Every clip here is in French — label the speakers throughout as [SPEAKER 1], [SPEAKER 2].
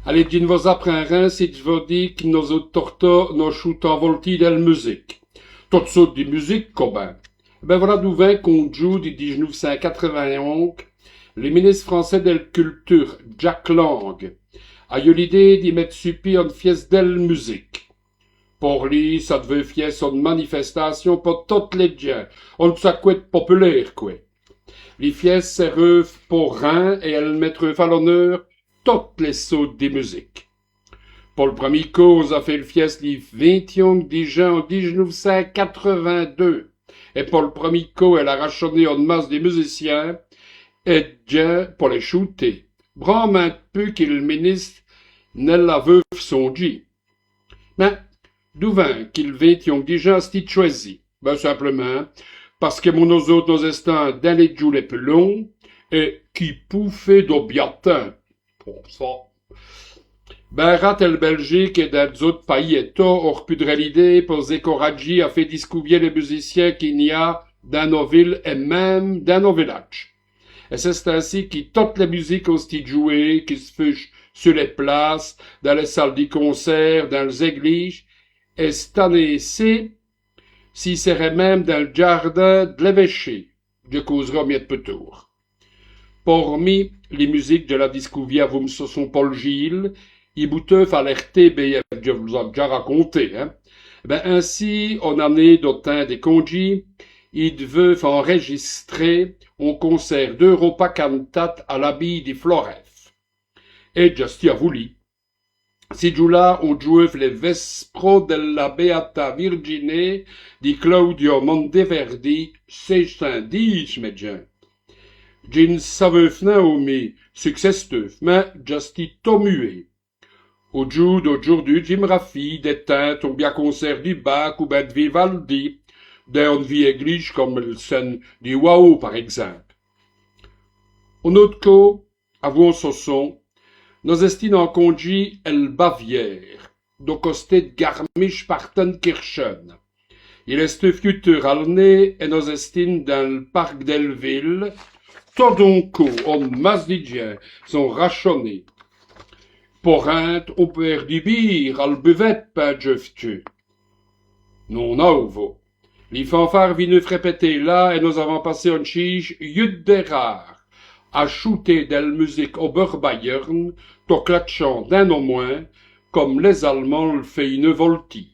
[SPEAKER 1] Allez, din vos aprenrens, si vos dic nos torto nos chutan volti del music. Tot sort de musique, copain. Ben voilà d'ouvert qu'on joue de 1991, le ministre français de la Culture, Jack Lang, a eu l'idée d'y mettre supi une fieste de musique. Pour lui, ça devait fieste une manifestation pour toutes les gens, on s'acquête populaire, quoi. Les fiestes servent pour rien et elles mettent à l'honneur toutes les sautes des musiques. Pour le premier cause a fait le fieste les 21 déjà en 1982. Et pour le premier coup, elle a rationné en masse des musiciens et gens pour les shooter. Brame un peu qu'il le ministre ne la veuve son dit. Mais, d'où vint qu'il 21 déjà s'est choisi? Ben, simplement, parce que mon autres nos estants dans les jours les plus longs et qui pouffait d'obiatin. Pour ça. Ben, rat el Belgique et dans d'autres pays états ont pu de l'idée pour Zécoradji a fait discouvrir les musiciens qu'il y a dans nos villes et même dans nos villages. Et c'est ainsi que toute la musique ont été jouée, qui se fait sur les places, dans les salles de concert, dans les églises, et cette année-ci, s'il serait même dans le jardin de l'évêché, je causerai mieux de peu tour. Parmi les musiques de la discouvia vous ce sont Paul Gilles, il bouteuf alerté, ben, je vous ai déjà raconté, hein. Ben, ainsi, en année d'autant des congés, il veut enregistrer un concert d'Europa Cantat à l'abbaye de Floref. Et justi a voulu. Si jour-là, on jouait les Vespro della Beata Virgine di Claudio Monteverdi, 610, medjen. J'ne savais Naomi, successif, mais justi tout muet. Au jour d'aujourd'hui, Jim Raffi, des teintes, ou bien concert du Bach, ou bien de Vivaldi, dans une vieille église comme le scène du Wao, par exemple. En autre cas, avouons ce son, nos estines en congé el Bavière, do costé de Garmisch-Partenkirchen. Il est futur al nez et nos estines dans le parc d'Elville, tout d'un coup, en masse d'Idien, sont rachonnés. Pour un, au père du bir, al buvette, pas jeftu. Non, nouveau. Les fanfares vinent répéter là, et nous avons passé un chige, yut des rares, à shooter del musique au Bayern, tout clatchant d'un au moins, comme les Allemands le fait une voltige.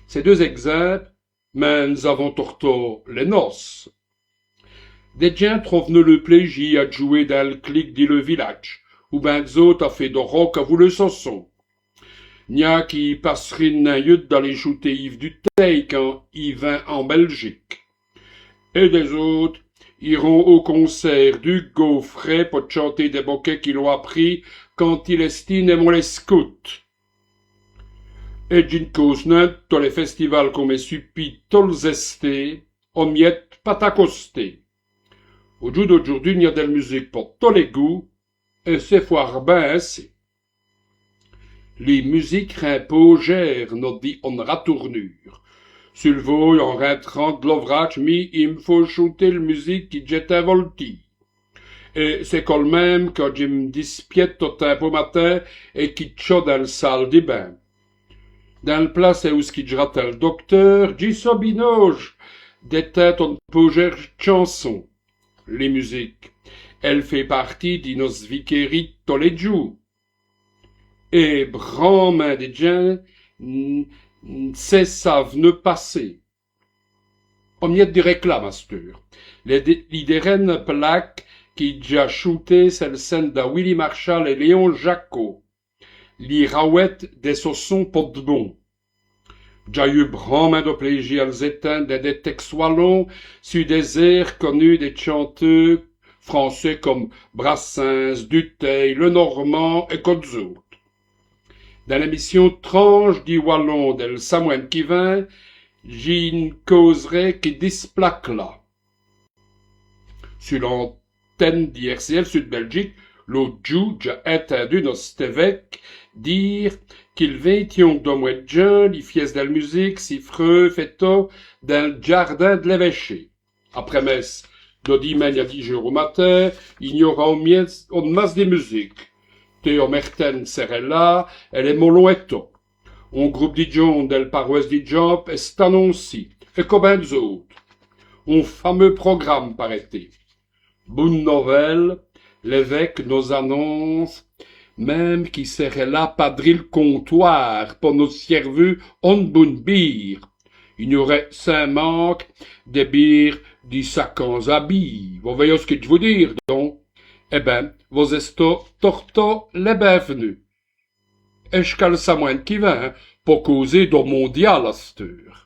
[SPEAKER 1] Ces deux exemples, mais nous avons torto les noces. Des gens trouvent le plaisir à jouer dans le clic dit le village, ou ben d'autres a fait de rock à vous le sanson. N'y a qui passerait un yut dans les shooter Yves du Teil quand il vint en Belgique. Et des autres iront au concert du Gaufret pour chanter des bouquets qu'ils ont appris quand il estime et mon les scouts. Et d'une cause net, tous les festivals comme est supi tous estés, on miette pas accosté. Au jour d'aujourd'hui, il y a de la musique pour tous les goûts, et c'est foire ben assez. Les musiques rimpogèrent, nous dit on ratournure. Sur le voie, en rentrant de l'ouvrage, mais il me faut shooter la musique qui jette un volti. Et c'est quand même quand je me dispiète tout un beau matin et qui tchot dans la salle des bains. Dans le place où qui jrate le docteur, j'y sobinoge, des têtes on pogère chanson. Les musiques. Elle fait partie de nos viqueries tous les jours. Et bramain des gens, c'est savent ne passer. On y a des réclamateurs. Les lidérènes plaques qui déjà shooté celle scène de Willy Marshall et Léon Jacot. Les rawettes des saussons pour de bon. J'ai eu bramain de plaisir à les éteindre des textes wallons sur des airs connus des chanteurs français comme Brassens, Dutheil, Lenormand et Côte-Zoutre. Dans l'émission Tranche du Wallon del Samoine qui vint, j'y ne causerai que 10 plaques là. Sur l'antenne d'IRCL Sud-Belgique, l'autre jour, j'ai entendu notre évêque dire qu'il 21 de mois de juin, les fiestes de la musique, si freux, fêtons, dans le jardin de l'évêché. Après messe, de dimanche à 10 jours au matin, il y aura une masse de musique. Té omerten serella, elle est moloetto. Un groupe di gens del paroisse di Job est annoncé, et comme des autres. Un fameux programme paraît-il. Bonne nouvelle, l'évêque nous annonce, même qui serait là padril comptoir pour nos serveux en bonne bière. Il y aurait 5 manques de bière de 50 habits. Vous voyez ce que je veux dire, donc? Eh ben, vous êtes torto les bienvenus. Et je cale ça moins qui va, pour causer de mondial à cette heure.